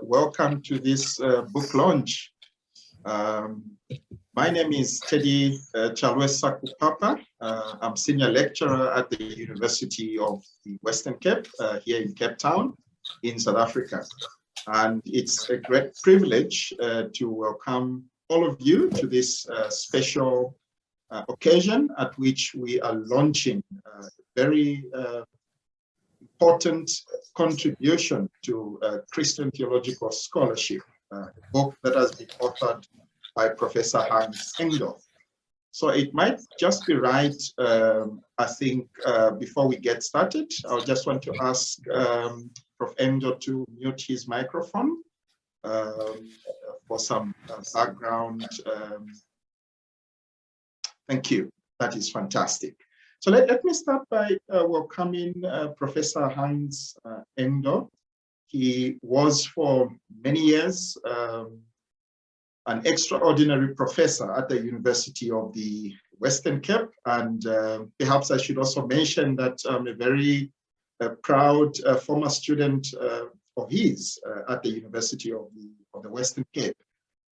welcome to this book launch. My name is Teddy Sakupapa. I'm senior lecturer at the University of the Western Cape here in Cape Town in South Africa. And it's a great privilege to welcome all of you to this special occasion at which we are launching a very important contribution to Christian theological scholarship, a book that has been authored by Professor Hans Engdahl. So it might just be right, I think, before we get started, I just want to ask Prof Engdahl to mute his microphone for some background. Thank you. That is fantastic. So let me start by welcoming Professor Hans Engdahl. He was for many years an extraordinary professor at the University of the Western Cape. And perhaps I should also mention that I'm a very proud former student of his at the University of the Western Cape.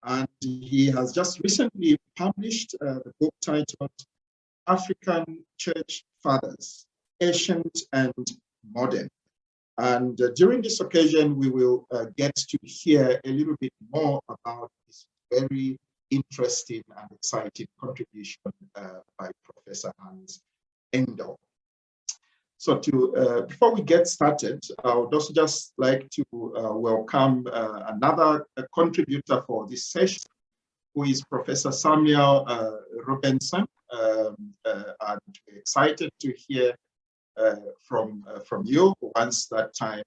And he has just recently published the book titled African Church Fathers, Ancient and Modern. And during this occasion, we will get to hear a little bit more about this very interesting and exciting contribution by Professor Hans Engdahl. So before we get started, I would also just like to welcome another contributor for this session, who is Professor Samuel Rubenson. And we're excited to hear from you once that time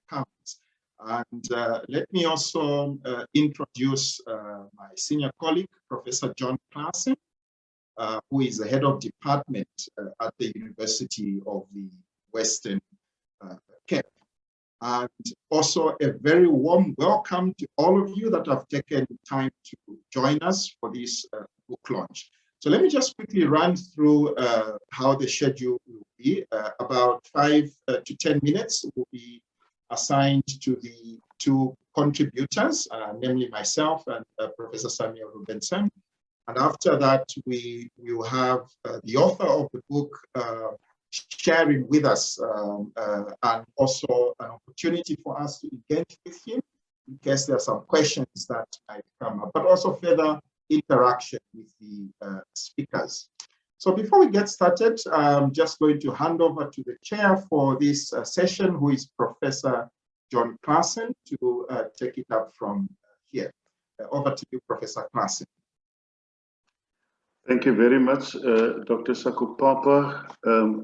comes. And let me also introduce my senior colleague, Professor John Classen, who is the head of department at the University of the Western Cape. And also a very warm welcome to all of you that have taken time to join us for this book launch. So let me just quickly run through how the schedule will be. About 5 to 10 minutes will be assigned to the two contributors, namely myself and Professor Samuel Rubenson. And after that, we will have the author of the book sharing with us and also an opportunity for us to engage with him in case there are some questions that might come up, but also further interaction with the speakers. So before we get started, I'm just going to hand over to the chair for this session, who is Professor John Classen, to take it up from here. Over to you, Professor Classen. Thank you very much, Dr. Sakupapa.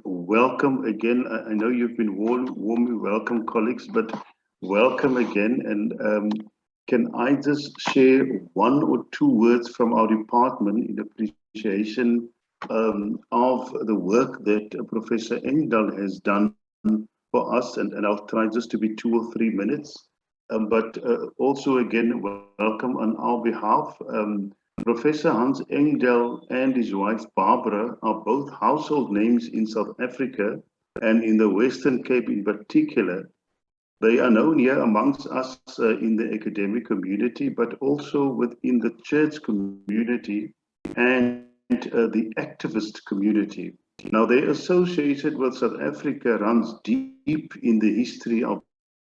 Welcome again. I know you've been warmly welcome, colleagues, but welcome again. And can I just share one or two words from our department in appreciation of the work that Professor Engdahl has done for us? And I'll try just to be 2 or 3 minutes. But also, again, welcome on our behalf. Professor Hans Engdahl and his wife Barbara are both household names in South Africa and in the Western Cape in particular. They are known here amongst us in the academic community, but also within the church community and the activist community. Now, their association with South Africa runs deep in the history of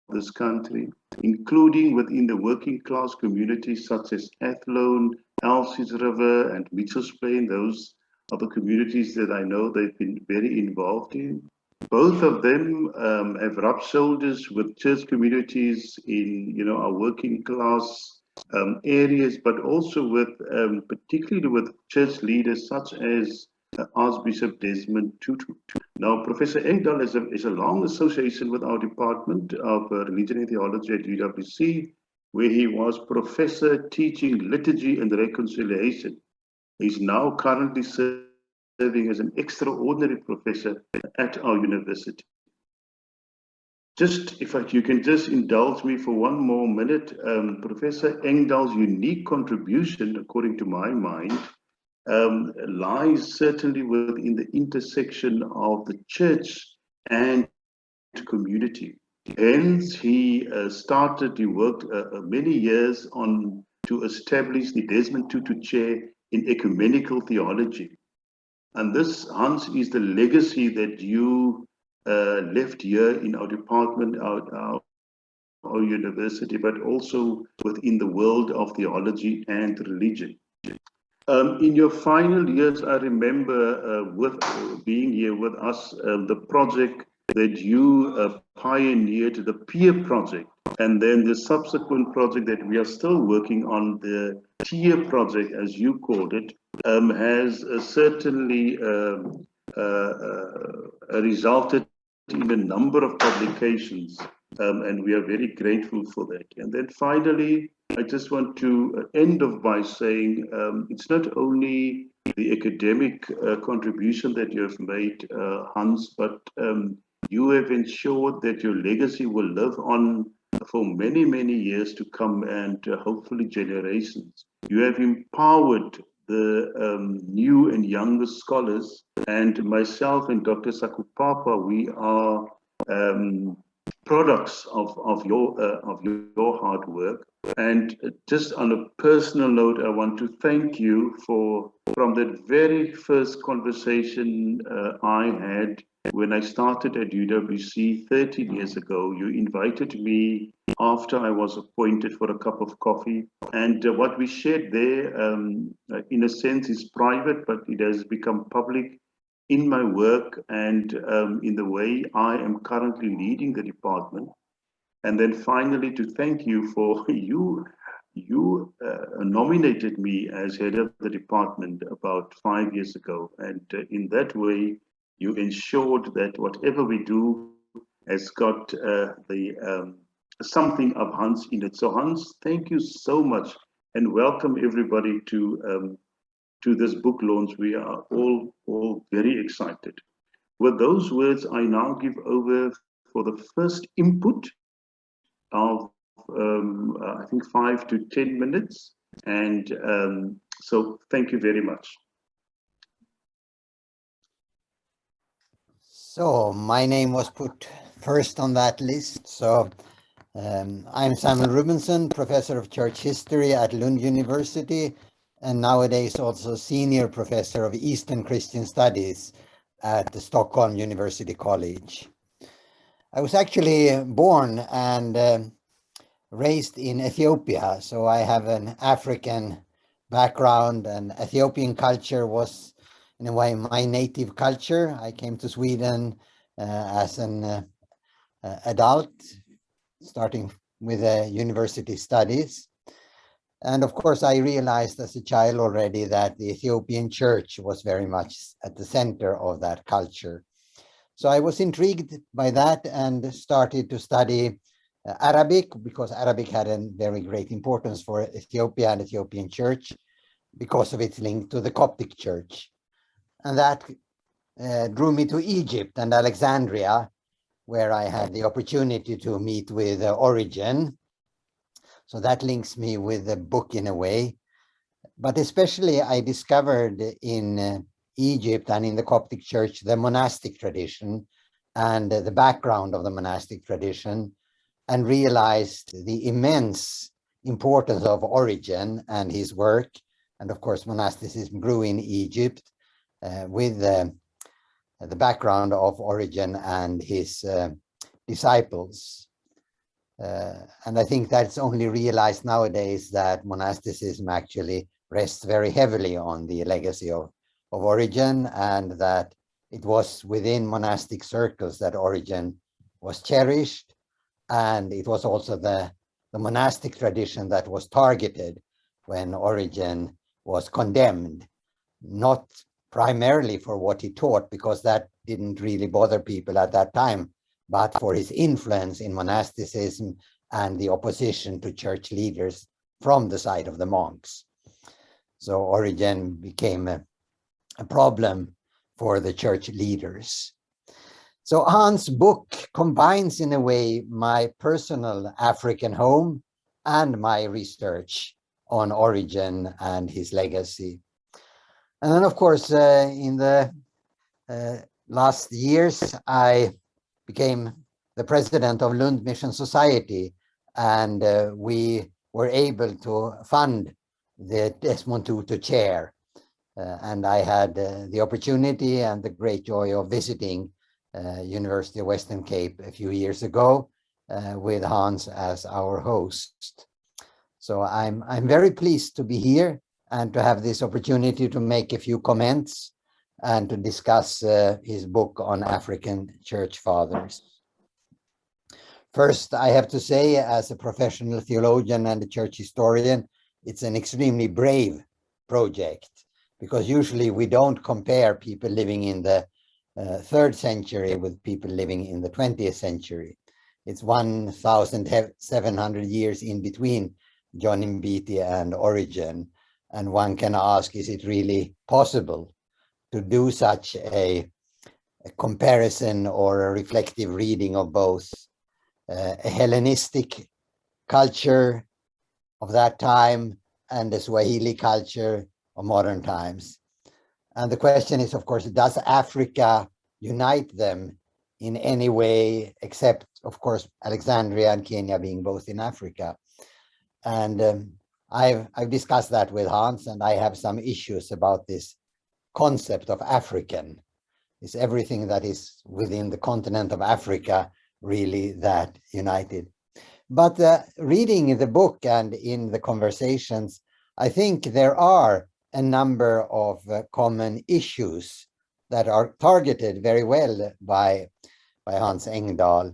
this country, including within the working class communities such as Athlone, Elsie's River, and Mitchell's Plain. Those are the communities that I know they've been very involved in. Both of them have rubbed shoulders with church communities in, our working class areas, but also with, particularly with church leaders such as Archbishop Desmond Tutu. Now, Professor Engdahl is a long association with our Department of Religion and Theology at UWC, where he was professor teaching liturgy and reconciliation. He's now currently serving as an extraordinary professor at our university. Just, you can just indulge me for one more minute, Professor Engdahl's unique contribution, according to my mind, lies certainly within the intersection of the church and community. Hence, he worked many years to establish the Desmond Tutu Chair in Ecumenical Theology. And this, Hans, is the legacy that you left here in our department, our university, but also within the world of theology and religion. In your final years, I remember being here with us, the project that you pioneered, the peer project, and then the subsequent project that we are still working on, the tier project, as you called it, has certainly resulted in a number of publications, and we are very grateful for that. And then finally, I just want to end off by saying it's not only the academic contribution that you have made, Hans, but you have ensured that your legacy will live on for many, many years to come, and hopefully generations. You have empowered the new and younger scholars, and myself and Dr. Sakupapa, we are products of your hard work. And just on a personal note, I want to thank you from that very first conversation I had when I started at UWC 13 years ago. You invited me after I was appointed for a cup of coffee. And what we shared there, in a sense, is private, but it has become public in my work and in the way I am currently leading the department. And then finally, to thank you for you nominated me as head of the department about 5 years ago. And in that way, you ensured that whatever we do has got something of Hans in it. So Hans, thank you so much, and welcome everybody to this book launch. We are all very excited. With those words, I now give over for the first input of I think 5 to 10 minutes. And so thank you very much. So my name was put first on that list. So I'm Samuel Rubenson, professor of church history at Lund University, and nowadays also senior professor of Eastern Christian Studies at the Stockholm University College. I was actually born and raised in Ethiopia, so I have an African background, and Ethiopian culture was in a way my native culture. I came to Sweden as an adult, starting with university studies. And of course, I realized as a child already that the Ethiopian church was very much at the center of that culture. So I was intrigued by that and started to study Arabic, because Arabic had a very great importance for Ethiopia and Ethiopian church because of its link to the Coptic church. And that drew me to Egypt and Alexandria, where I had the opportunity to meet with Origen. So that links me with the book in a way. But especially I discovered in Egypt and in the Coptic church the monastic tradition and the background of the monastic tradition, and realized the immense importance of Origen and his work. And of course, monasticism grew in Egypt with the background of Origen and his disciples. And I think that's only realized nowadays that monasticism actually rests very heavily on the legacy of Origen, and that it was within monastic circles that Origen was cherished. And it was also the monastic tradition that was targeted when Origen was condemned, not primarily for what he taught, because that didn't really bother people at that time, but for his influence in monasticism and the opposition to church leaders from the side of the monks. So Origen became a problem for the church leaders. So Hans' book combines in a way my personal African home and my research on Origen and his legacy. And then, of course, in the last years, I became the president of Lund Mission Society, and we were able to fund the Desmond Tutu chair. And I had the opportunity and the great joy of visiting University of Western Cape a few years ago with Hans as our host. So I'm very pleased to be here and to have this opportunity to make a few comments and to discuss his book on African church fathers. First, I have to say, as a professional theologian and a church historian, it's an extremely brave project, because usually we don't compare people living in the 3rd century with people living in the 20th century. It's 1,700 years in between John Mbiti and Origen, and one can ask, is it really possible to do such a comparison or a reflective reading of both a Hellenistic culture of that time and the Swahili culture of modern times? And the question is, of course, does Africa unite them in any way, except, of course, Alexandria and Kenya being both in Africa? And I've discussed that with Hans, and I have some issues about this concept of African. Is everything that is within the continent of Africa really that united? But reading the book and in the conversations, I think there are a number of common issues that are targeted very well by Hans Engdahl.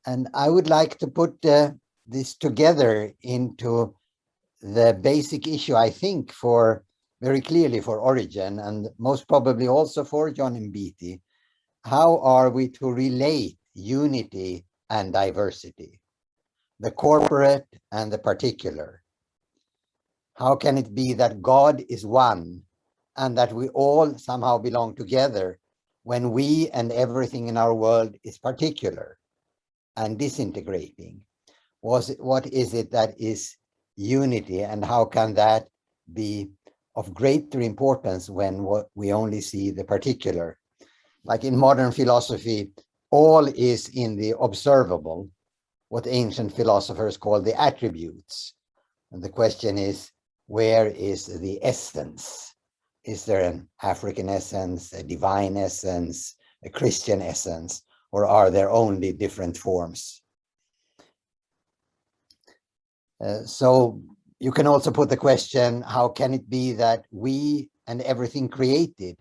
And I would like to put this together into the basic issue, I think, for very clearly for Origen, and most probably also for John Mbiti. How are we to relate unity and diversity, the corporate and the particular? How can it be that God is one and that we all somehow belong together when we and everything in our world is particular and disintegrating? What is it that is unity, and how can that be of greater importance when we only see the particular? Like in modern philosophy, all is in the observable, what ancient philosophers call the attributes. And the question is, where is the essence? Is there an African essence, a divine essence, a Christian essence, or are there only different forms? So you can also put the question, how can it be that we and everything created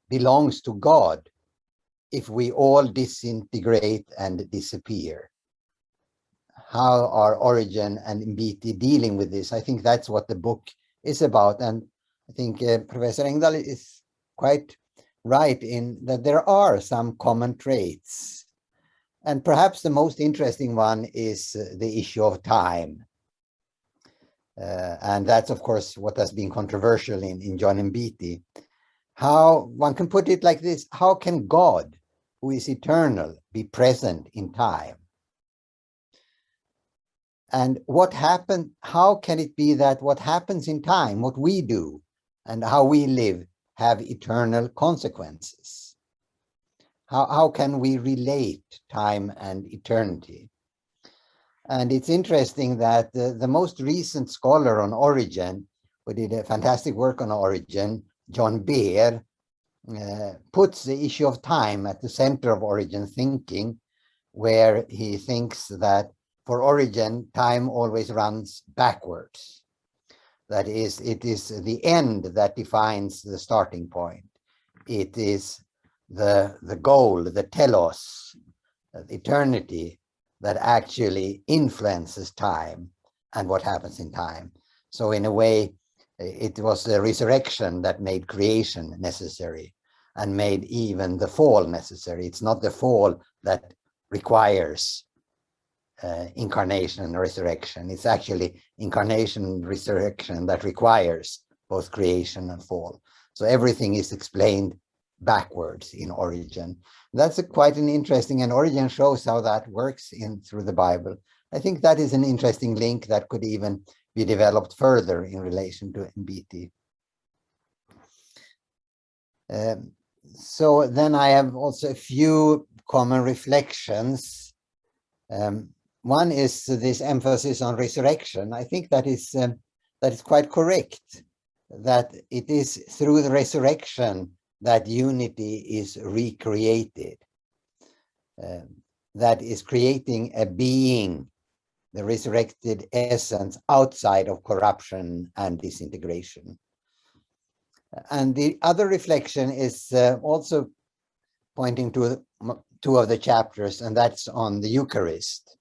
belongs to God if we all disintegrate and disappear? How are Origen and Mbiti dealing with this? I think that's what the book is about. And I think Professor Engdahl is quite right in that there are some common traits. And perhaps the most interesting one is the issue of time. And that's, of course, what has been controversial in John Mbiti. How, one can put it like this, how can God, who is eternal, be present in time? And what happened, how can it be that what happens in time, what we do and how we live, have eternal consequences? How can we relate time and eternity? And it's interesting that the most recent scholar on Origen, who did a fantastic work on Origen, John Beer, puts the issue of time at the center of Origen thinking, where he thinks that for Origen, time always runs backwards. That is, it is the end that defines the starting point. It is the goal, the telos, eternity, that actually influences time and what happens in time. So in a way, it was the resurrection that made creation necessary and made even the fall necessary. It's not the fall that requires incarnation and resurrection. It's actually incarnation and resurrection that requires both creation and fall. So everything is explained backwards in Origen. That's quite an interesting, and Origen shows how that works through the Bible. I think that is an interesting link that could even be developed further in relation to Mbiti. So then I have also a few common reflections. One is this emphasis on resurrection. I think that is quite correct, that it is through the resurrection that unity is recreated, that is creating a being, the resurrected essence, outside of corruption and disintegration. And the other reflection is also pointing to two of the chapters, and that's on the Eucharist.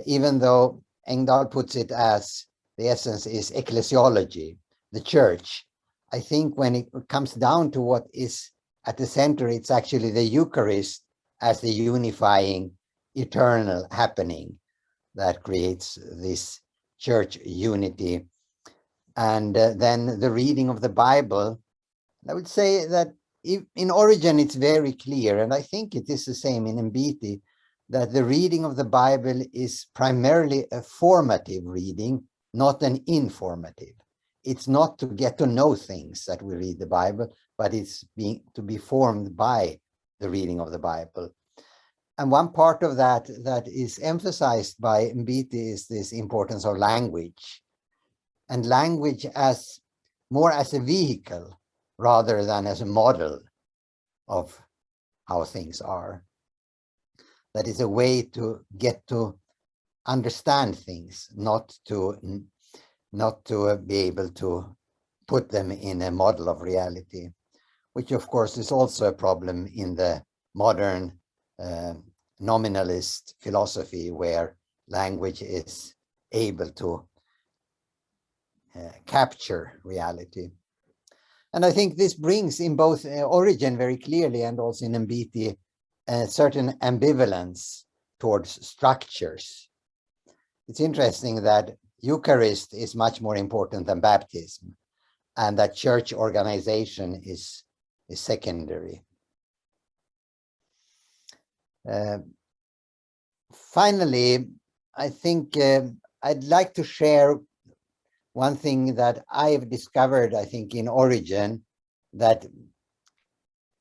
Even though Engdahl puts it as the essence is ecclesiology, the church, I think when it comes down to what is at the center, it's actually the Eucharist as the unifying eternal happening that creates this church unity. And then the reading of the Bible, I would say that in Origen it's very clear, and I think it is the same in Mbiti, that the reading of the Bible is primarily a formative reading, not an informative. It's not to get to know things that we read the Bible, but it's to be formed by the reading of the Bible. And one part of that is emphasized by Mbiti is this importance of language, and language as more as a vehicle rather than as a model of how things are. That is a way to get to understand things, not to be able to put them in a model of reality, which of course is also a problem in the modern nominalist philosophy, where language is able to capture reality. And I think this brings in both Origen very clearly and also in Mbiti a certain ambivalence towards structures. It's interesting that Eucharist is much more important than baptism, and that church organization is secondary. Finally, I think I'd like to share one thing that I've discovered, I think, in Origen that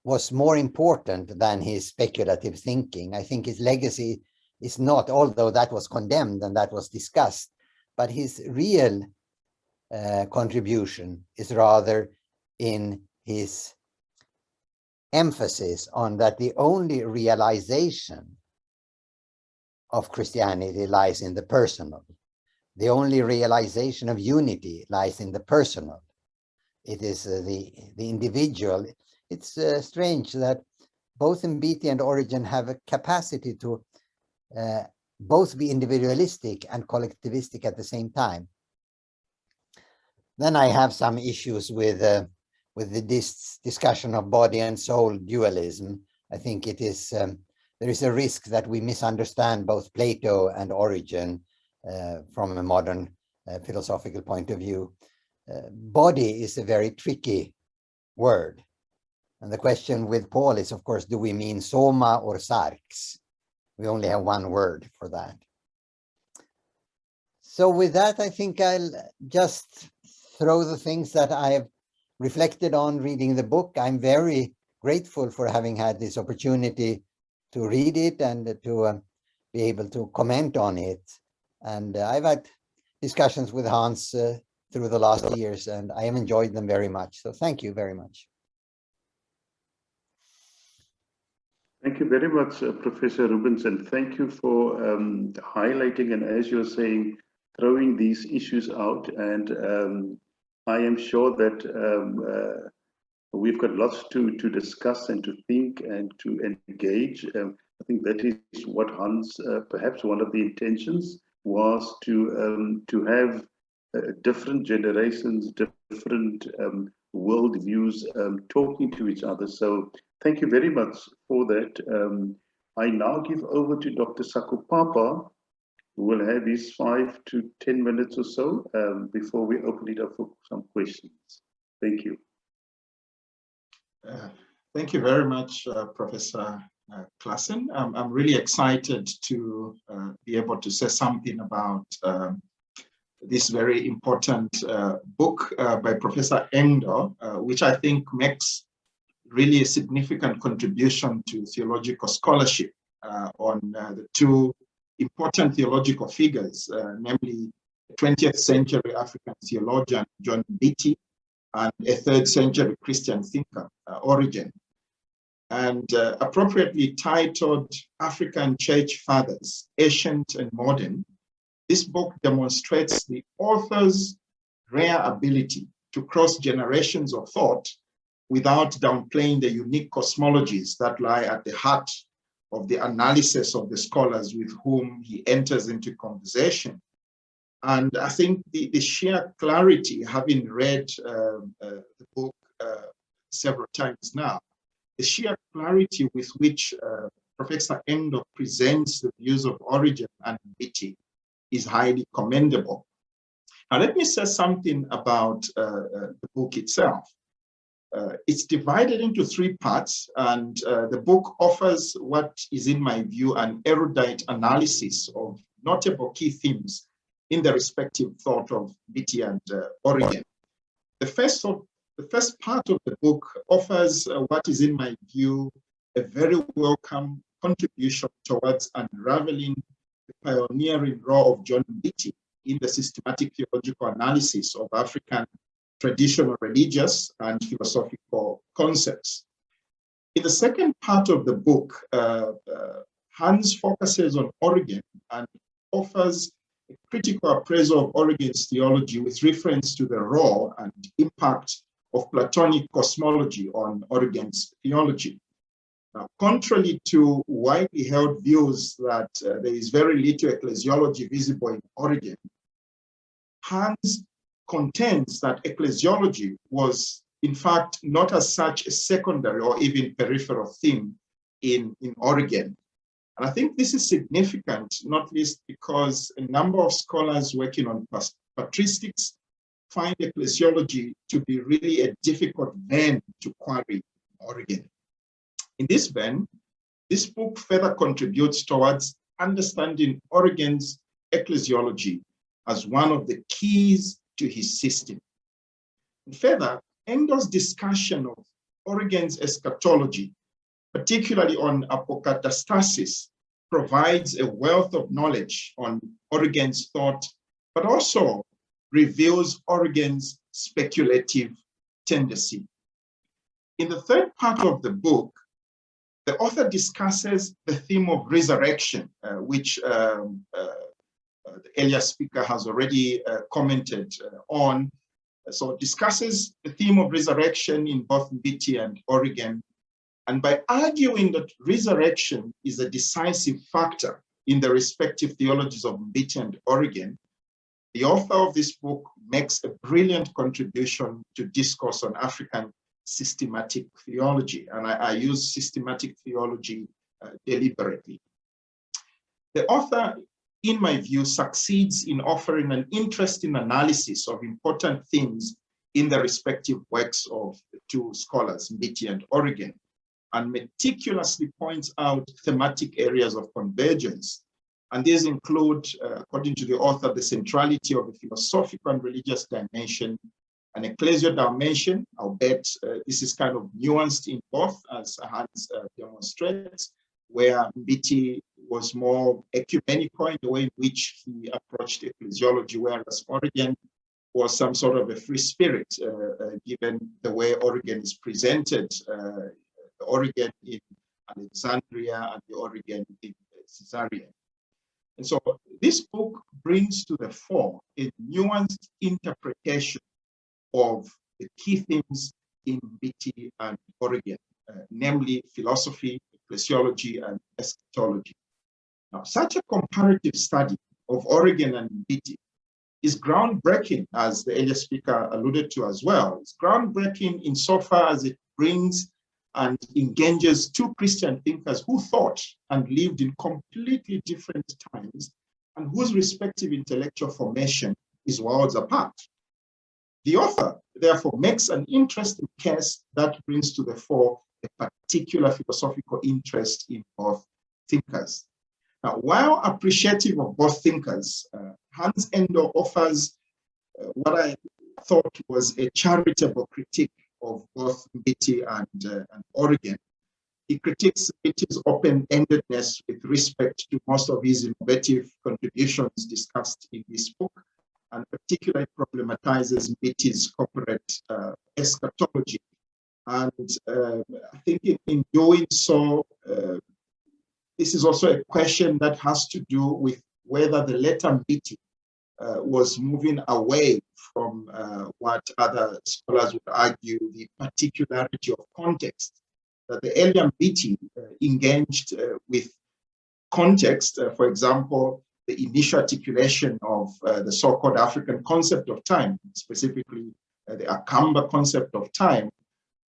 was more important than his speculative thinking. I think his legacy is not, although that was condemned and that was discussed, but his real contribution is rather in his emphasis on that the only realization of Christianity lies in the personal. The only realization of unity lies in the personal. It is the individual. It's strange that both Mbiti and Origen have a capacity to both be individualistic and collectivistic at the same time. Then I have some issues with this discussion of body and soul dualism. I think it is there is a risk that we misunderstand both Plato and Origen from a modern philosophical point of view. Body is a very tricky word. And the question with Paul is, of course, do we mean soma or sarx? We only have one word for that. So with that, I think I'll just throw the things that I have reflected on reading the book. I'm very grateful for having had this opportunity to read it and to be able to comment on it. And I've had discussions with Hans through the last years, and I have enjoyed them very much. So thank you very much. Thank you very much, Professor Rubenson. Thank you for highlighting and, as you're saying, throwing these issues out. And I am sure that we've got lots to discuss and to think and to engage. I think that is what Hans, perhaps one of the intentions was to have different generations, different worldviews talking to each other. So thank you very much for that. I now give over to Dr. Sakupapa, who will have his 5 to 10 minutes or so before we open it up for some questions. Thank you. Thank you very much, Professor Classen. I'm really excited to be able to say something about this very important book by Professor Engdahl, which I think makes really a significant contribution to theological scholarship on the two important theological figures, namely 20th century African theologian John Mbiti and a 3rd century Christian thinker, Origen. And appropriately titled African Church Fathers, Ancient and Modern, this book demonstrates the author's rare ability to cross generations of thought without downplaying the unique cosmologies that lie at the heart of the analysis of the scholars with whom he enters into conversation. And I think the sheer clarity, having read the book several times now, the sheer clarity with which Professor Engdahl presents the views of Origen and Mbiti is highly commendable. Now, let me say something about the book itself. It's divided into 3 parts, and the book offers what is, in my view, an erudite analysis of notable key themes in the respective thought of Mbiti and Origen. The first part of the book offers what is, in my view, a very welcome contribution towards unraveling the pioneering role of John Mbiti in the systematic theological analysis of African traditional religious and philosophical concepts. In the second part of the book, Hans focuses on Origen and offers a critical appraisal of Origen's theology with reference to the role and impact of Platonic cosmology on Origen's theology. Now, contrary to widely held views that there is very little ecclesiology visible in Origen, Hans contends that ecclesiology was, in fact, not as such a secondary or even peripheral theme in Origen. And I think this is significant, not least because a number of scholars working on patristics find ecclesiology to be really a difficult vein to query in Origen. In this vein, this book further contributes towards understanding Origen's ecclesiology as one of the keys to his system. And further, Engdahl's discussion of Origen's eschatology, particularly on apokatastasis, provides a wealth of knowledge on Origen's thought, but also reveals Origen's speculative tendency. In the third part of the book, the author discusses the theme of resurrection, which the earlier speaker has already commented on. So it discusses the theme of resurrection in both Mbiti and Origen. And by arguing that resurrection is a decisive factor in the respective theologies of Mbiti and Origen, the author of this book makes a brilliant contribution to discourse on African systematic theology. And I use systematic theology deliberately. The author, in my view, succeeds in offering an interesting analysis of important themes in the respective works of the two scholars, Mbiti and Origen, and meticulously points out thematic areas of convergence. And these include, according to the author, the centrality of the philosophical and religious dimension, an ecclesial dimension. I'll bet this is kind of nuanced in both, as Hans demonstrates, where Mbiti was more ecumenical in the way in which he approached ecclesiology, whereas Origen was some sort of a free spirit, given the way Origen is presented, the Origen in Alexandria and the Origen in Caesarea. And so this book brings to the fore a nuanced interpretation of the key themes in Mbiti and Origen, namely philosophy, ecclesiology, and eschatology. Now, such a comparative study of Origen and Mbiti is groundbreaking, as the earlier speaker alluded to as well. It's groundbreaking insofar as it brings and engages two Christian thinkers who thought and lived in completely different times and whose respective intellectual formation is worlds apart. The author, therefore, makes an interesting case that brings to the fore a particular philosophical interest in both thinkers. Now, while appreciative of both thinkers, Hans Engdahl offers what I thought was a charitable critique of both Mbiti and Origen. He critiques Mbiti's open-endedness with respect to most of his innovative contributions discussed in this book, and particularly problematizes Mbiti's corporate eschatology. And I think in doing so, this is also a question that has to do with whether the later Mbiti was moving away from what other scholars would argue the particularity of context. That the earlier Mbiti engaged with context, for example, the initial articulation of the so-called African concept of time, specifically the Akamba concept of time,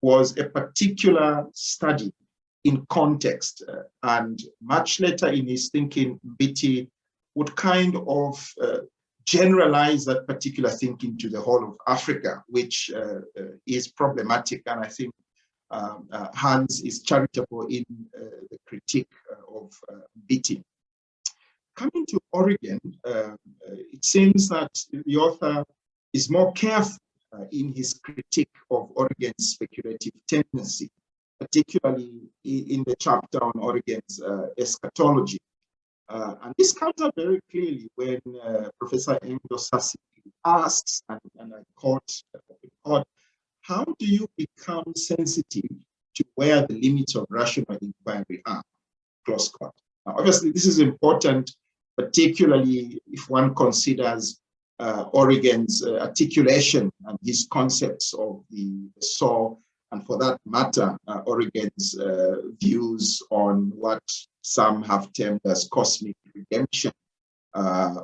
was a particular study in context. And much later in his thinking, Mbiti would kind of generalize that particular thinking to the whole of Africa, which is problematic. And I think Hans is charitable in the critique of Mbiti. Coming to Origen, it seems that the author is more careful in his critique of Origen's speculative tendency, particularly in the chapter on Origen's eschatology. And this comes up very clearly when Professor Engdahl asks, and I quote, how do you become sensitive to where the limits of rational inquiry are? Close quote. Now, obviously, this is important, particularly if one considers Origen's articulation and his concepts of the soul, and for that matter, Origen's views on what some have termed as cosmic redemption,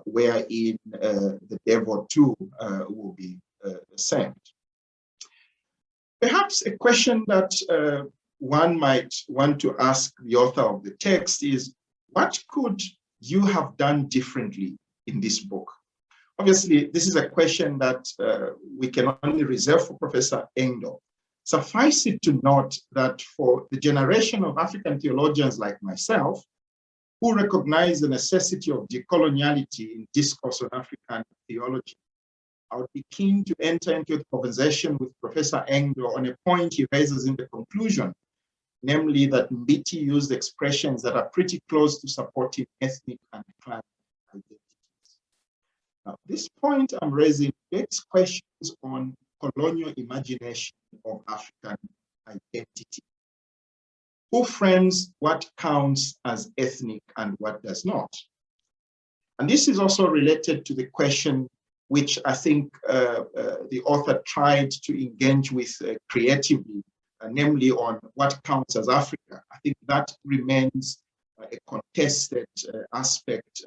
wherein the devil too will be sent. Perhaps a question that one might want to ask the author of the text is, what could you have done differently in this book? Obviously, this is a question that we can only reserve for Professor Engdahl. Suffice it to note that for the generation of African theologians like myself, who recognize the necessity of decoloniality in discourse on African theology, I would be keen to enter into a conversation with Professor Engdahl on a point he raises in the conclusion, namely that Mbiti used expressions that are pretty close to supporting ethnic and clan identities. Now, this point I'm raising begs questions on colonial imagination of African identity. Who frames what counts as ethnic and what does not? And this is also related to the question which I think the author tried to engage with creatively, namely on what counts as Africa. I think that remains a contested aspect.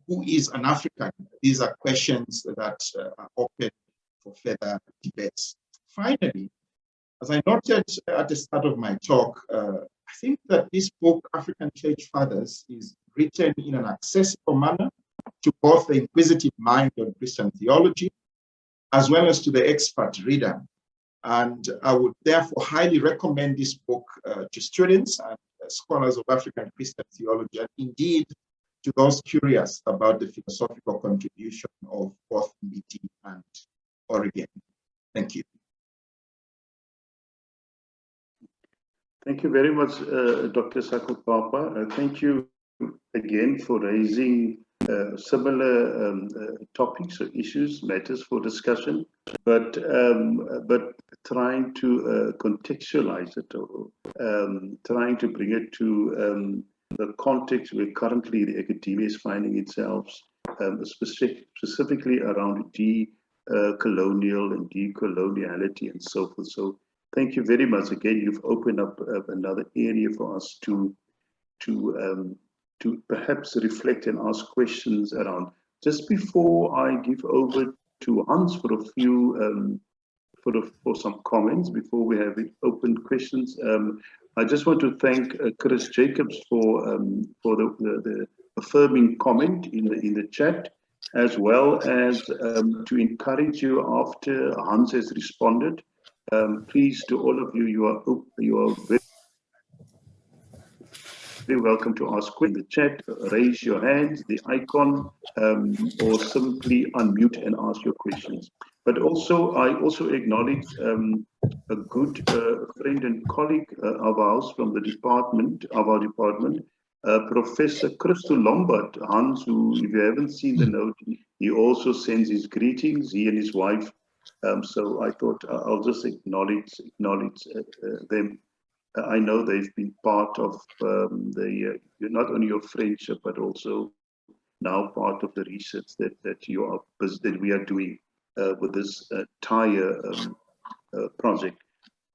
Who is an African? These are questions that are open for further debates. Finally, as I noted at the start of my talk, I think that this book, African Church Fathers, is written in an accessible manner to both the inquisitive mind on Christian theology, as well as to the expert reader. And I would therefore highly recommend this book to students and scholars of African Christian theology, and indeed to those curious about the philosophical contribution of both Mbiti and Origen. Thank you. Thank you very much, Dr. Sakupapa. Thank you again for raising similar topics or issues, matters for discussion, but trying to contextualize it, or trying to bring it to the context where currently the academia is finding itself, specifically around decolonial and decoloniality and so forth. So thank you very much. Again, you've opened up another area for us to perhaps reflect and ask questions around. Just before I give over to Hans for a few, for some comments, before we have open questions, I just want to thank Chris Jacobs for the affirming comment in the chat, as well as to encourage you after Hans has responded. Please, to all of you, you are very welcome to ask in the chat. Raise your hands, the icon, or simply unmute and ask your questions. But also, I also acknowledge a good friend and colleague of ours from the department, of our department, Professor Christo Lombard, Hans, who, if you haven't seen the note, he also sends his greetings, he and his wife. So I thought I'll just acknowledge them. I know they've been part of not only your friendship, but also now part of the research that we are doing with this entire project.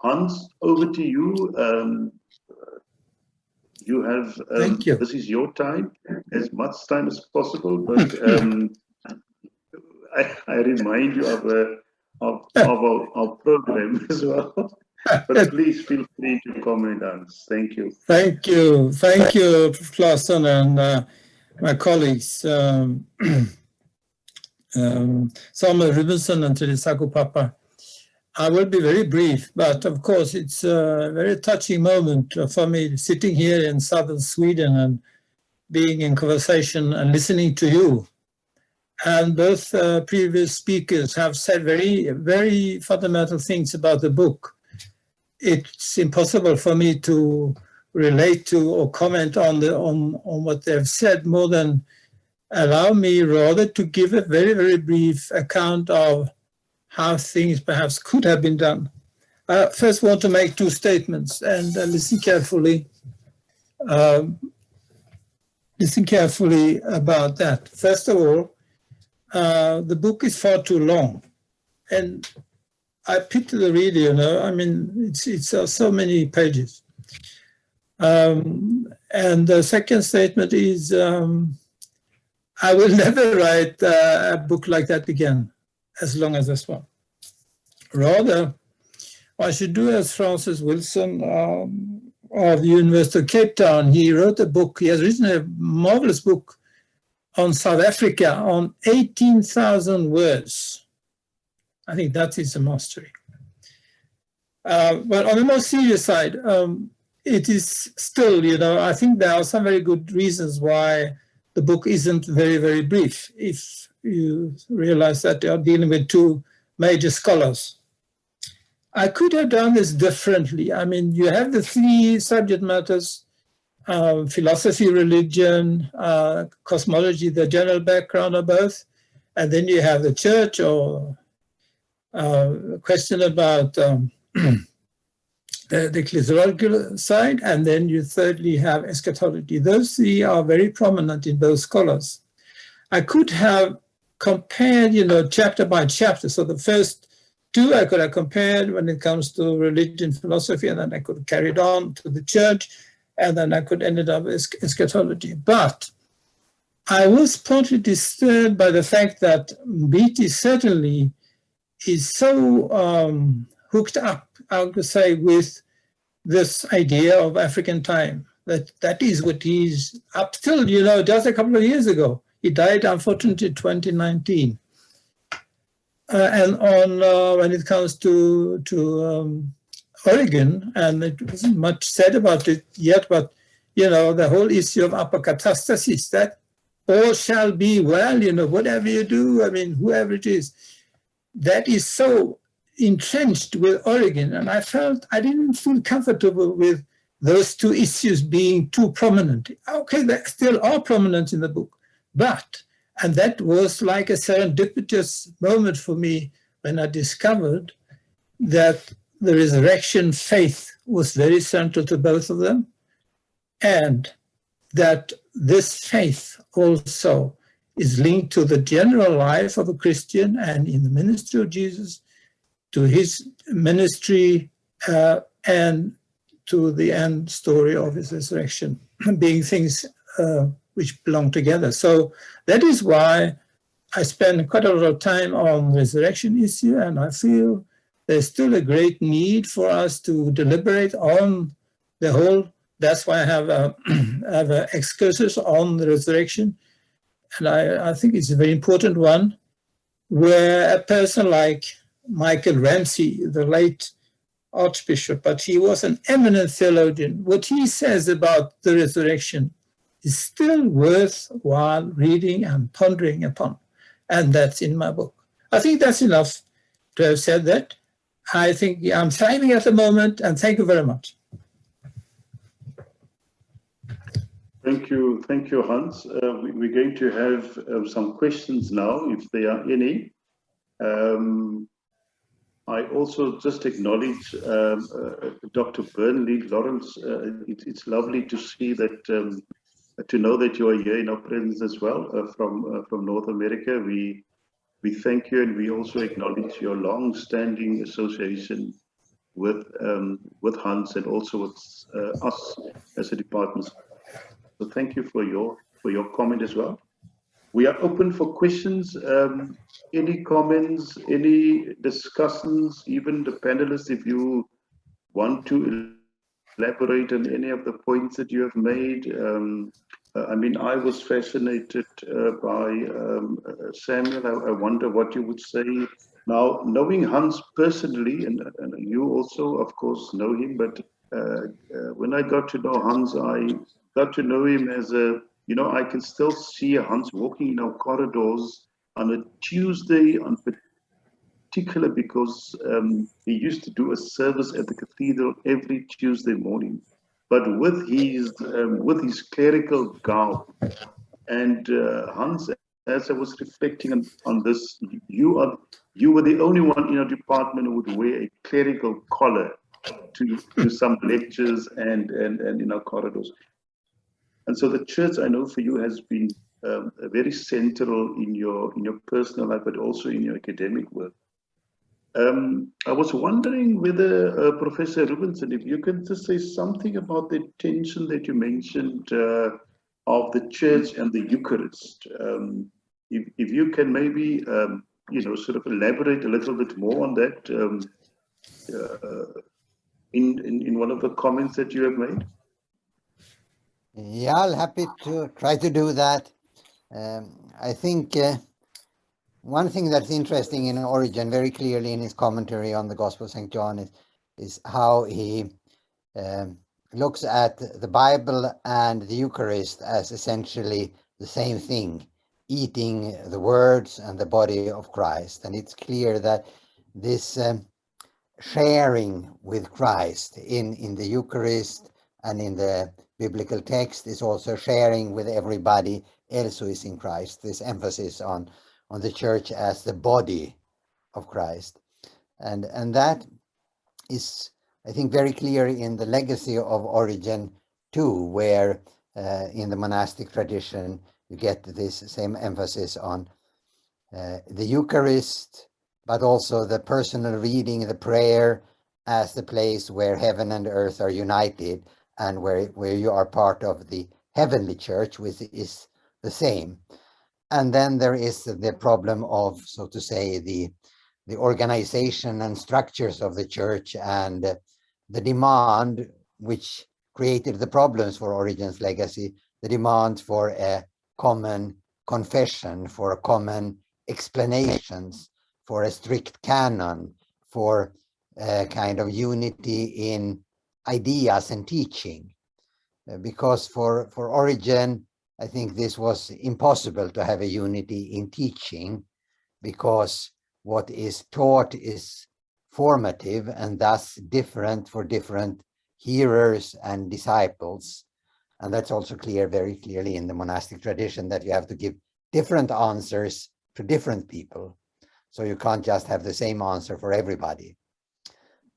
Hans, over to you. You have, Thank you. This is your time, as much time as possible, but I remind you of our program as well. But please feel free to comment, Hans. Thank you. Thank you. Thank you, Prof Classen and my colleagues, Samuel Rubenson and Sakupapa. I will be very brief, but of course it's a very touching moment for me sitting here in southern Sweden and being in conversation and listening to you. And both previous speakers have said very, very fundamental things about the book. It's impossible for me to relate to or comment on what they've said more than allow me rather to give a very, very brief account of how things perhaps could have been done. I first want to make two statements and listen carefully. Listen carefully about that. First of all, the book is far too long, and I pity the reader. You know, I mean, it's so many pages. And the second statement is, I will never write a book like that again, as long as this one. Rather, I should do as Francis Wilson of the University of Cape Town. He wrote a book, he has written a marvelous book on South Africa on 18,000 words. I think that is a mastery. But on the more serious side, it is still, you know, I think there are some very good reasons why the book isn't very, very brief, if you realize that they are dealing with two major scholars. I could have done this differently. I mean, you have the three subject matters, philosophy, religion, cosmology, the general background of both, and then you have the church or question about the ecclesiological side, and then you thirdly have eschatology. Those three are very prominent in both scholars. I could have compared, you know, chapter by chapter. So the first two I could have compared when it comes to religion, philosophy, and then I could have carried on to the church, and then I could end up with eschatology. But I was partly disturbed by the fact that Mbiti certainly is so hooked up, I would say, with this idea of African time. That is what he's up till, you know, just a couple of years ago. He died, unfortunately, in 2019. And on when it comes to Origen, and it wasn't much said about it yet, but, you know, the whole issue of apokatastasis, that all shall be well, you know, whatever you do, I mean, whoever it is, that is so entrenched with Origen, and I felt I didn't feel comfortable with those two issues being too prominent. Okay, they still are prominent in the book, but, and that was like a serendipitous moment for me when I discovered that the resurrection faith was very central to both of them, and that this faith also is linked to the general life of a Christian and in the ministry of Jesus, to his ministry and to the end story of his resurrection, being things which belong together. So that is why I spend quite a lot of time on the resurrection issue, and I feel there's still a great need for us to deliberate on the whole. That's why I have an excursus on the resurrection, and I think it's a very important one, where a person like Michael Ramsey, the late Archbishop, but he was an eminent theologian, what he says about the resurrection is still worthwhile reading and pondering upon, and that's in my book. I think that's enough. to have said that. I think I'm thriving at the moment, and thank you very much. Thank you, Hans. We're going to have some questions now, if there are any. I also just acknowledge Dr. Burnley Lawrence. It's lovely to see that, to know that you are here in our presence as well from North America. We thank you, and we also acknowledge your long-standing association with Hans and also with us as a department. So thank you for your comment as well. We are open for questions. Any comments, any discussions, even the panelists, if you want to elaborate on any of the points that you have made. I mean, I was fascinated by Samuel. I wonder what you would say. Now, knowing Hans personally, and you also, of course, know him, but when I got to know Hans, I got to know him as a, you know, I can still see Hans walking in our corridors on a Tuesday, on particular because he used to do a service at the cathedral every Tuesday morning, but with his clerical garb. And Hans, as I was reflecting on this, you were the only one in our department who would wear a clerical collar to some lectures and in our corridors. And so the church, I know for you, has been very central in your personal life, but also in your academic work. I was wondering whether Professor Rubenson, if you can just say something about the tension that you mentioned of the church and the Eucharist. If you can maybe, you know, sort of elaborate a little bit more on that in one of the comments that you have made. Yeah, I'll happy to try to do that. I think one thing that's interesting in Origen, very clearly in his commentary on the Gospel of St. John, is how he looks at the Bible and the Eucharist as essentially the same thing, eating the words and the body of Christ. And it's clear that this sharing with Christ in the Eucharist and in the biblical text is also sharing with everybody else who is in Christ, this emphasis on the church as the body of Christ. And that is, I think, very clear in the legacy of Origen too, where in the monastic tradition you get this same emphasis on the Eucharist, but also the personal reading, the prayer as the place where heaven and earth are united, and where you are part of the heavenly church, which is the same. And then there is the problem of, so to say, the organization and structures of the church, and the demand, which created the problems for Origen's legacy, the demand for a common confession, for a common explanations, for a strict canon, for a kind of unity in ideas and teaching. Because for Origen, I think this was impossible to have a unity in teaching, because what is taught is formative and thus different for different hearers and disciples. And that's also clear, very clearly in the monastic tradition, that you have to give different answers to different people. So you can't just have the same answer for everybody.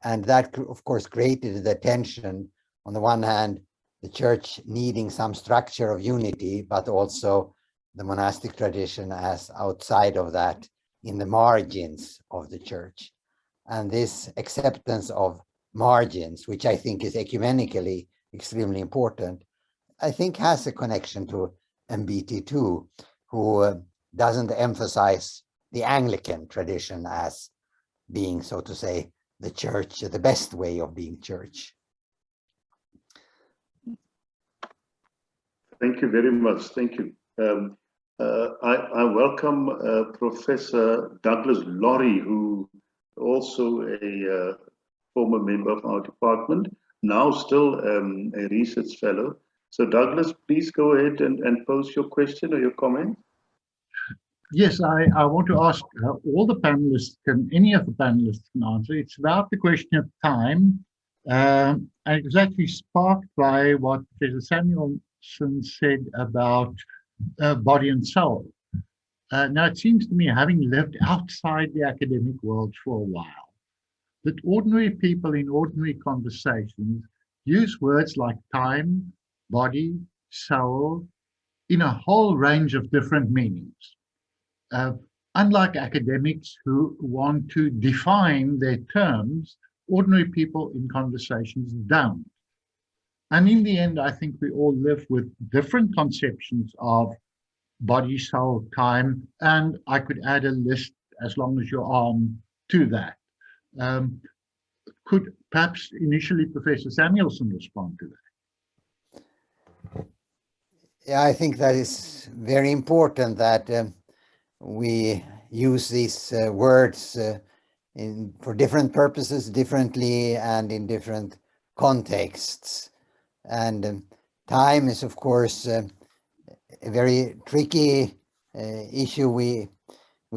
And that, of course, created the tension, on the one hand, the church needing some structure of unity, but also the monastic tradition as outside of that, in the margins of the church. And this acceptance of margins, which I think is ecumenically extremely important, I think has a connection to Mbiti too, who doesn't emphasize the Anglican tradition as being, so to say, the church, the best way of being church. Thank you very much. Thank you. I welcome Professor Douglas Laurie, who also a former member of our department, now still a research fellow. So Douglas, please go ahead and pose your question or your comment. Yes, I want to ask all the panelists, any of the panelists can answer. It's about the question of time. And it was actually sparked by what Professor Samuelson said about body and soul. Now, it seems to me, having lived outside the academic world for a while, that ordinary people in ordinary conversations use words like time, body, soul, in a whole range of different meanings. Unlike academics who want to define their terms, ordinary people in conversations don't. And in the end, I think we all live with different conceptions of body, soul, time, and I could add a list as long as you're on to that. Could perhaps initially Professor Samuelson respond to that? Yeah, I think that is very important that we use these words for different purposes differently and in different contexts. And time is, of course, a very tricky issue. We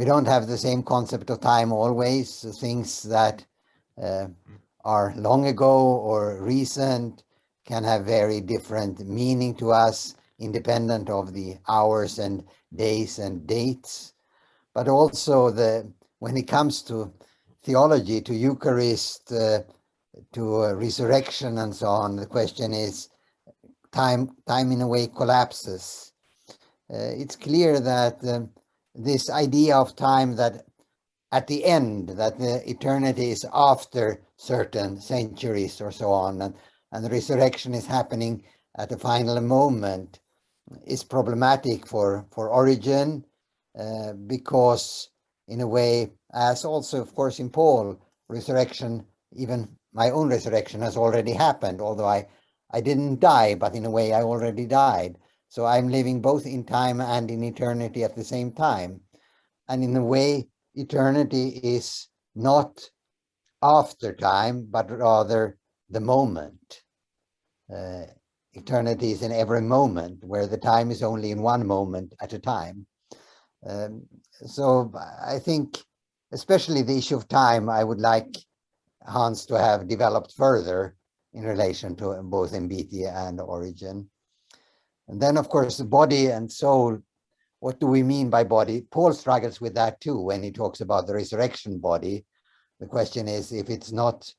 don't have the same concept of time always. Things that are long ago or recent can have very different meaning to us, independent of the hours and days and dates. But also when it comes to theology, to Eucharist, to resurrection and so on, the question is time in a way collapses. It's clear that this idea of time, that at the end, that the eternity is after certain centuries or so on, and the resurrection is happening at a final moment, is problematic for Origen, because in a way, as also of course in Paul, resurrection, even my own resurrection has already happened, although I didn't die, but in a way I already died. So I'm living both in time and in eternity at the same time. And in a way, eternity is not after time, but rather the moment. Eternity is in every moment, where the time is only in one moment at a time. So I think, especially the issue of time, I would like Hans to have developed further in relation to both Mbiti and Origen. And then, of course, the body and soul. What do we mean by body? Paul struggles with that too when he talks about the resurrection body. The question is, if it's not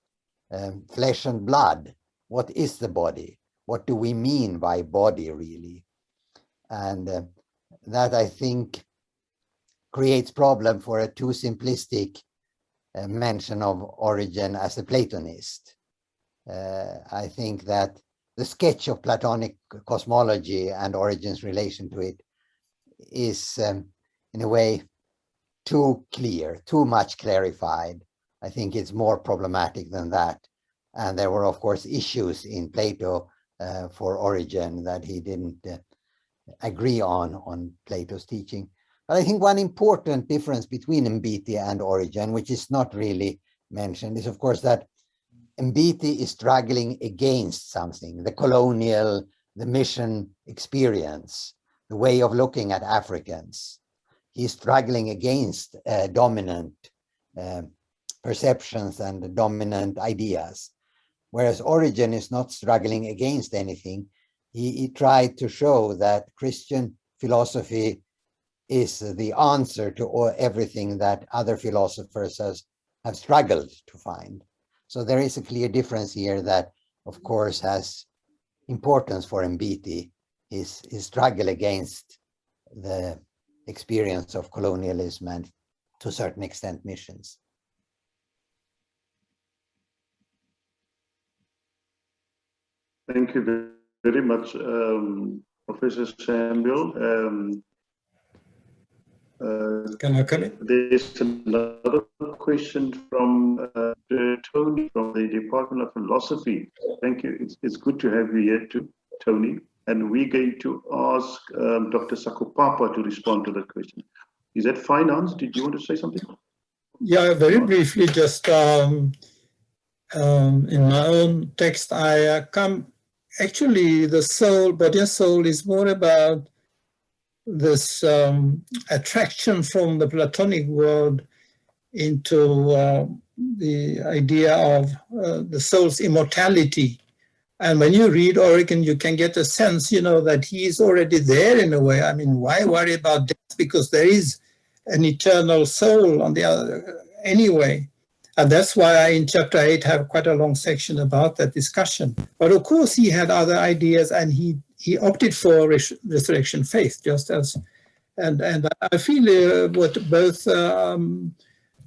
flesh and blood, what is the body? What do we mean by body, really? And that, I think, creates problem for a too simplistic mention of Origen as a Platonist. I think that the sketch of Platonic cosmology and Origen's relation to it is, in a way, too clear, too much clarified. I think it's more problematic than that. And there were, of course, issues in Plato for Origen that he didn't agree on Plato's teaching. But I think one important difference between Mbiti and Origen, which is not really mentioned, is, of course, that Mbiti is struggling against something, the colonial, the mission experience, the way of looking at Africans. He's struggling against dominant perceptions and dominant ideas. Whereas Origen is not struggling against anything. He tried to show that Christian philosophy is the answer to everything that other philosophers have struggled to find. So there is a clear difference here that, of course, has importance for Mbiti, his struggle against the experience of colonialism and, to a certain extent, missions. Thank you very much, Professor Samuel. Can I come in? There's another question from Tony from the Department of Philosophy. Thank you. It's good to have you here too, Tony. And we're going to ask Dr. Sakupapa to respond to the question. Is that fine, Hans? Did you want to say something? Yeah, very briefly, just in my own text, I come, actually the soul, body and soul is more about this attraction from the Platonic world into the idea of the soul's immortality. And when you read Origen, you can get a sense, that he is already there in a way. I mean, why worry about death? Because there is an eternal soul on the other anyway. And that's why I, in chapter 8, have quite a long section about that discussion. But of course, he had other ideas, and he opted for resurrection faith, just as, and I feel what both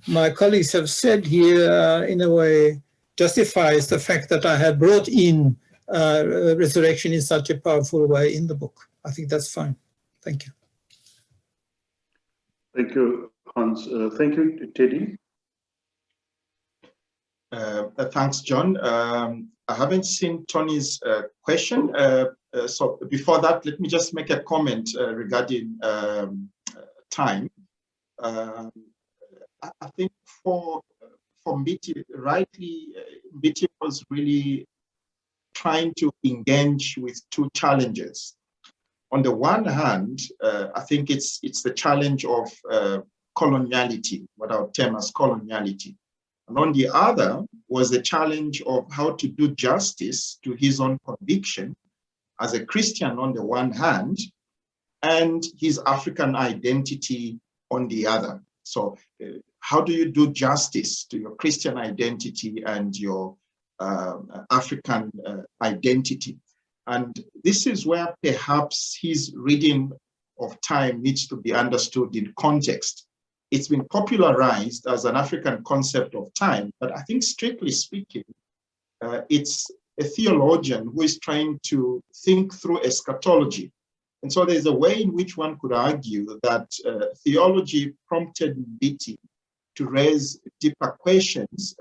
my colleagues have said here, in a way, justifies the fact that I had brought in resurrection in such a powerful way in the book. I think that's fine. Thank you. Thank you, Hans. Thank you, Teddy. Thanks, John. I haven't seen Tony's question. So before that, let me just make a comment regarding time. I think for Mbiti, rightly, Mbiti was really trying to engage with two challenges. On the one hand, I think it's the challenge of coloniality, what I would term as coloniality. And on the other was the challenge of how to do justice to his own conviction as a Christian on the one hand, and his African identity on the other. So how do you do justice to your Christian identity and your African identity? And this is where perhaps his reading of time needs to be understood in context. It's been popularized as an African concept of time, but I think strictly speaking, it's a theologian who is trying to think through eschatology. And so there's a way in which one could argue that theology prompted Mbiti to raise deeper questions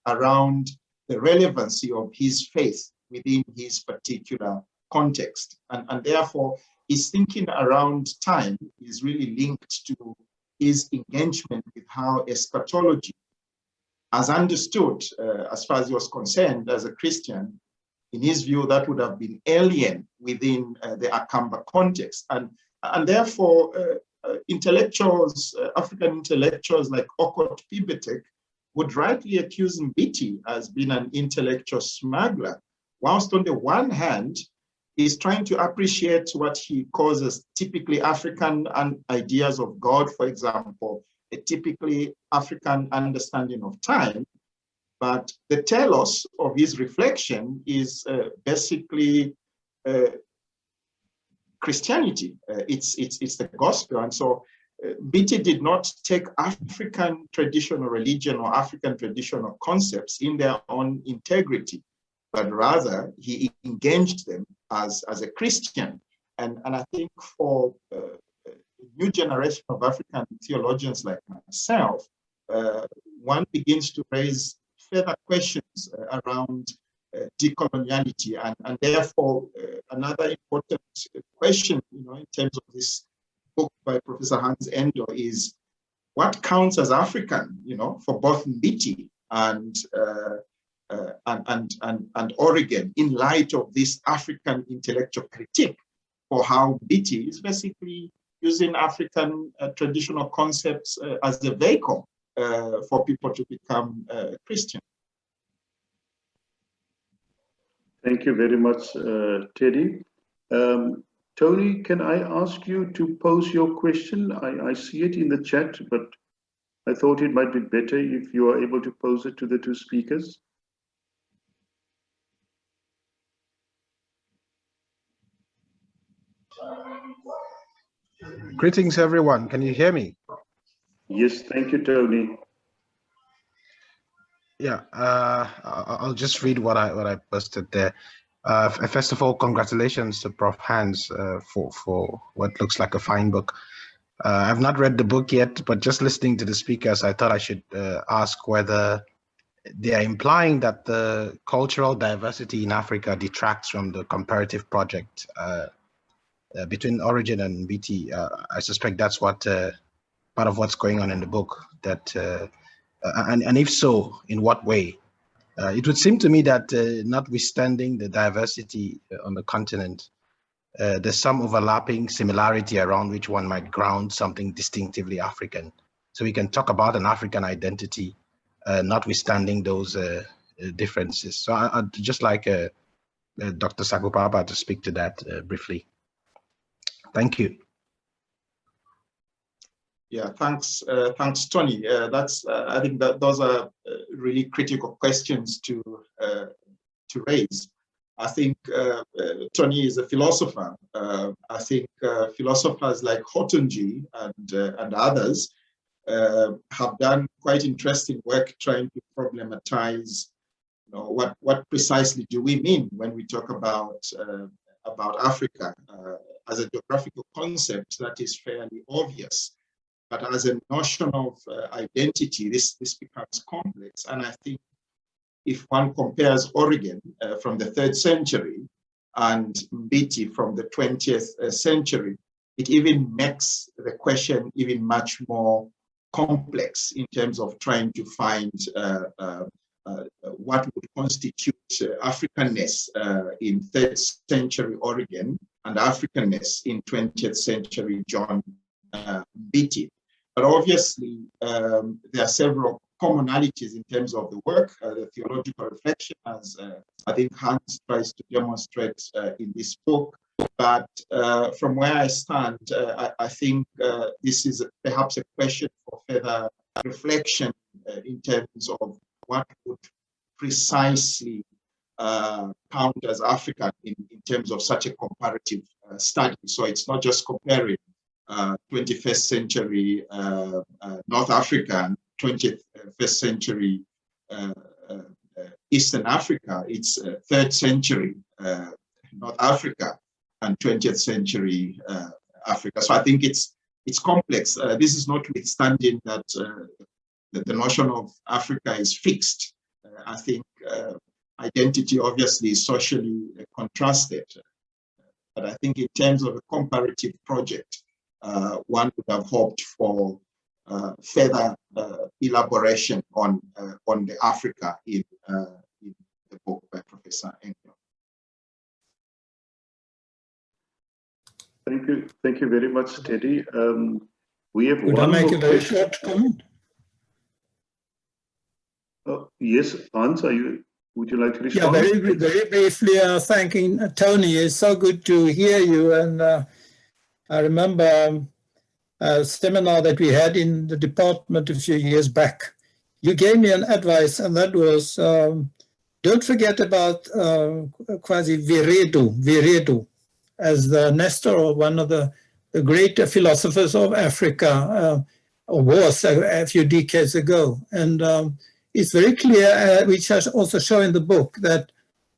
around the relevancy of his faith within his particular context. And therefore, his thinking around time is really linked to his engagement with how eschatology, as understood as far as he was concerned as a Christian, in his view, that would have been alien within the Akamba context. And therefore, intellectuals, African intellectuals like Okot Pibetek would rightly accuse Mbiti as being an intellectual smuggler, whilst on the one hand, he's trying to appreciate what he calls as typically African ideas of God, for example, a typically African understanding of time. But the telos of his reflection is basically Christianity. It's the gospel. And so Mbiti did not take African traditional religion or African traditional concepts in their own integrity, but rather he engaged them as a Christian. And I think for a new generation of African theologians like myself, one begins to raise further questions around decoloniality. And therefore, another important question, in terms of this book by Professor Hans S is what counts as African, for both Mbiti and Origen in light of this African intellectual critique for how Mbiti is basically using African traditional concepts as the vehicle for people to become Christian. Thank you very much, Teddy. Tony, can I ask you to pose your question? I see it in the chat, but I thought it might be better if you are able to pose it to the two speakers. Greetings, everyone. Can you hear me? Yes, thank you, Tony. Yeah, I'll just read what I posted there. First of all, congratulations to Prof Hans for what looks like a fine book. I've not read the book yet, but just listening to the speakers, I thought I should ask whether they are implying that the cultural diversity in Africa detracts from the comparative project between Origen and Mbiti. I suspect that's what part of what's going on in the book. That and if so, in what way? It would seem to me that notwithstanding the diversity on the continent, there's some overlapping similarity around which one might ground something distinctively African. So we can talk about an African identity, notwithstanding those differences. So I'd just like Dr. Sakupapa to speak to that briefly. Thank you. Yeah, thanks, Tony. I think that those are really critical questions to raise. I think Tony is a philosopher. I think philosophers like Hotunji and others have done quite interesting work trying to problematize, what precisely do we mean when we talk about Africa as a geographical concept that is fairly obvious. But as a notion of identity, this becomes complex. And I think if one compares Origen from the 3rd century and Mbiti from the 20th century, it even makes the question even much more complex in terms of trying to find what would constitute Africanness in 3rd century Origen and Africanness in 20th century John Mbiti. But obviously, there are several commonalities in terms of the work, the theological reflection, as I think Hans tries to demonstrate in this book. But from where I stand, I think this is perhaps a question for further reflection in terms of what would precisely count as African in terms of such a comparative study. So it's not just comparing 21st century North Africa and 21st century Eastern Africa. It's 3rd century North Africa and 20th century Africa. So I think it's complex. This is notwithstanding that the notion of Africa is fixed. I think identity obviously is socially contrasted. But I think in terms of a comparative project, one would have hoped for further elaboration on the Africa in the book by Professor Engdahl. Thank you very much, Teddy. We have Could I make a very short comment? Yes, Hans, would you like to respond? Yeah, very briefly, thanking Tony. It's so good to hear you. And I remember a seminar that we had in the department a few years back. You gave me an advice, and that was, don't forget about Quasi Viredu, as the Nestor, or one of the great philosophers of Africa, or was a few decades ago. And it's very clear, which I also show in the book, that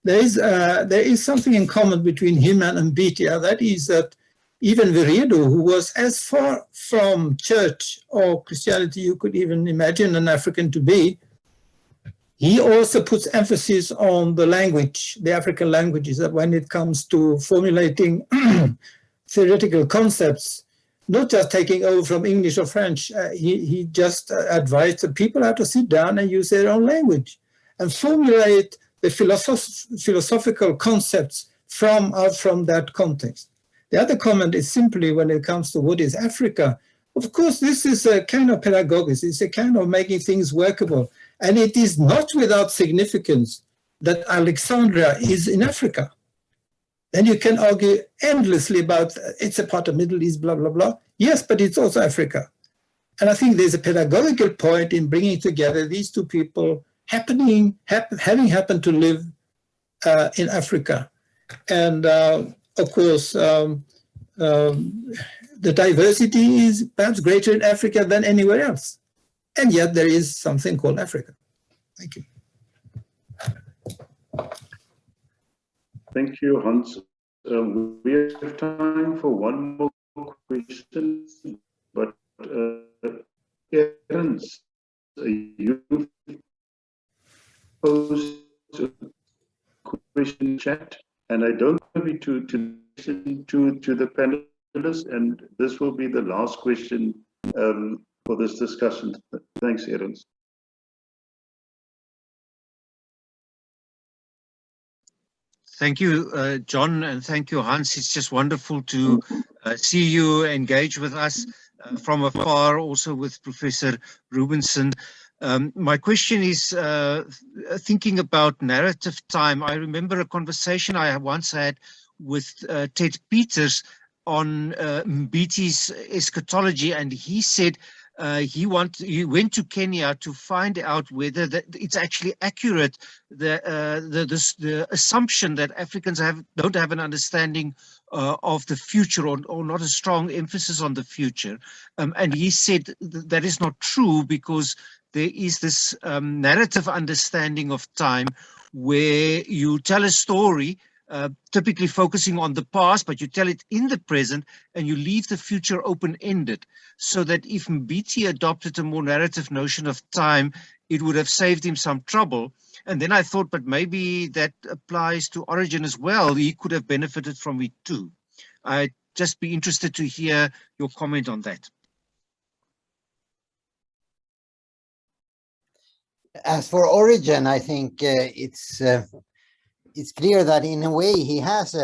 there is something in common between him and Mbiti. That is that even Viredu, who was as far from church or Christianity you could even imagine an African to be, he also puts emphasis on the language, the African languages, that when it comes to formulating theoretical concepts, not just taking over from English or French, he just advised the people how to sit down and use their own language and formulate the philosophical concepts from that context. The other comment is simply when it comes to what is Africa, of course, this is a kind of pedagogics, it's a kind of making things workable. And it is not without significance that Alexandria is in Africa. Then you can argue endlessly about it's a part of Middle East, blah, blah, blah. Yes, but it's also Africa. And I think there's a pedagogical point in bringing together these two people having happened to live in Africa. And of course, the diversity is perhaps greater in Africa than anywhere else. And yet there is something called Africa. Thank you. Thank you, Hans. We have time for one more question, but Ernst, you posed a question chat, and I don't want you to listen to the panelists, and this will be the last question for this discussion. Thanks, Ernst. Thank you, John, and thank you, Hans. It's just wonderful to see you engage with us from afar, also with Professor Rubenson. My question is thinking about narrative time. I remember a conversation I once had with Ted Peters on Mbiti's eschatology, and he said he went to Kenya to find out whether it's actually accurate, the assumption that Africans don't have an understanding of the future, or not a strong emphasis on the future. And he said that is not true, because there is this narrative understanding of time where you tell a story, typically focusing on the past, but you tell it in the present, and you leave the future open-ended, so that if Mbiti adopted a more narrative notion of time, it would have saved him some trouble. And then I thought, but maybe that applies to Origen as well. He could have benefited from it too. I'd just be interested to hear your comment on that. As for Origen, I think it's clear that in a way he has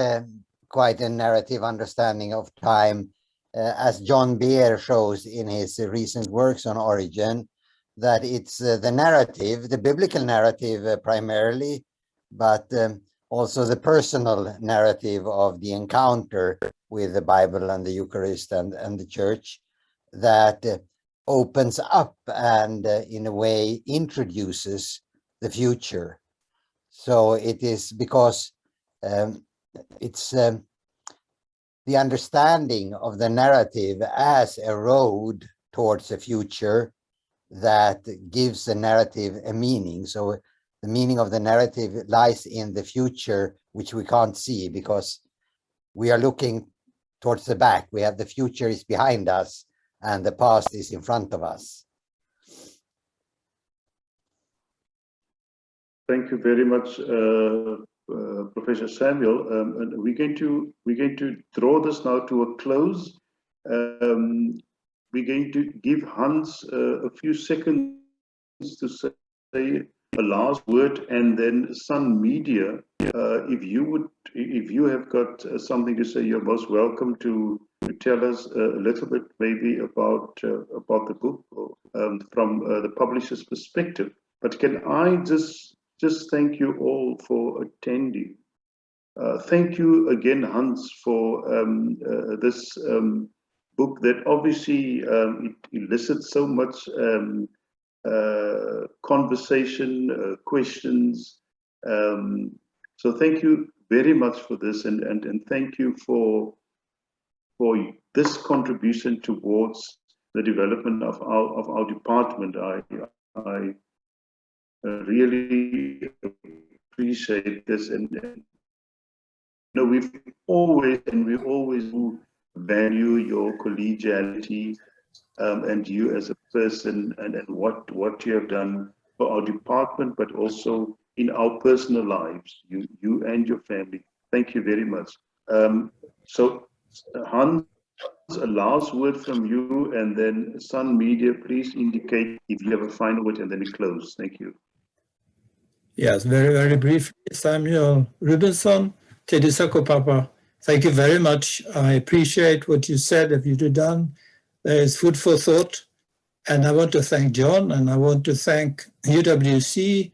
quite a narrative understanding of time, as John Beer shows in his recent works on Origen, that it's the narrative, the biblical narrative primarily, but also the personal narrative of the encounter with the Bible and the Eucharist and the Church that opens up and in a way introduces the future. So it is because it's the understanding of the narrative as a road towards the future that gives the narrative a meaning. So the meaning of the narrative lies in the future, which we can't see because we are looking towards the back. We have the future is behind us and the past is in front of us. Thank you very much, Professor Samuel. And we're going to draw this now to a close. We're going to give Hans a few seconds to say a last word, and then Sun Media, if you have got something to say, you're most welcome to tell us a little bit maybe about the book from the publisher's perspective. But can I just thank you all for attending. Thank you again, Hans, for this book that obviously it elicits so much conversation, questions. So thank you very much for this, and thank you for this contribution towards the development of our department. I really appreciate this, and you know, we always value your collegiality and you as a person, and what you have done for our department, but also in our personal lives, you and your family. Thank you very much. So Hans, a last word from you, and then Sun Media, please indicate if you have a final word, and then we close. Thank you. Yes, very, very briefly, Samuel Rubenson, Teddy Sakupapa, thank you very much. I appreciate what you said, if you've done. There is food for thought. And I want to thank John, and I want to thank UWC,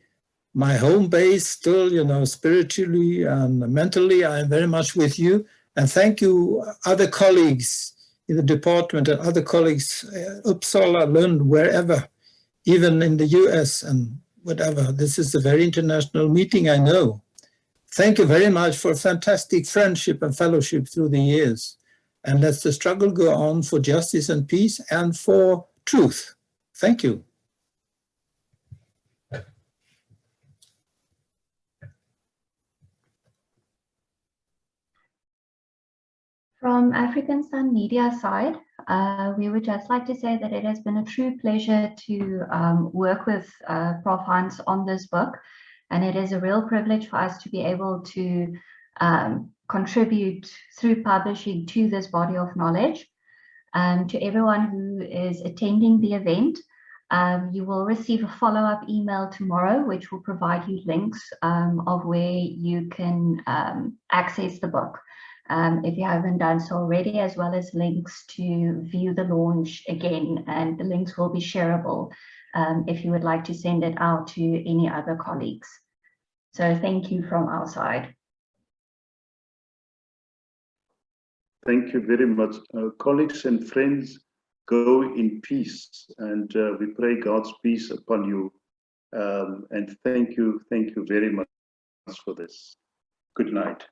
my home base still, you know, spiritually and mentally. I am very much with you. And thank you, other colleagues in the department and other colleagues, Uppsala, Lund, wherever, even in the US and whatever. This is a very international meeting, I know. Thank you very much for fantastic friendship and fellowship through the years. And let the struggle go on for justice and peace and for truth. Thank you. From African Sun Media side, we would just like to say that it has been a true pleasure to work with Prof Hans on this book, and it is a real privilege for us to be able to contribute through publishing to this body of knowledge. To everyone who is attending the event, You will receive a follow-up email tomorrow, which will provide you links of where you can access the book, if you haven't done so already, as well as links to view the launch again, and the links will be shareable if you would like to send it out to any other colleagues. So thank you from our side. Thank you very much. Colleagues and friends, go in peace, and we pray God's peace upon you. And thank you very much for this. Good night.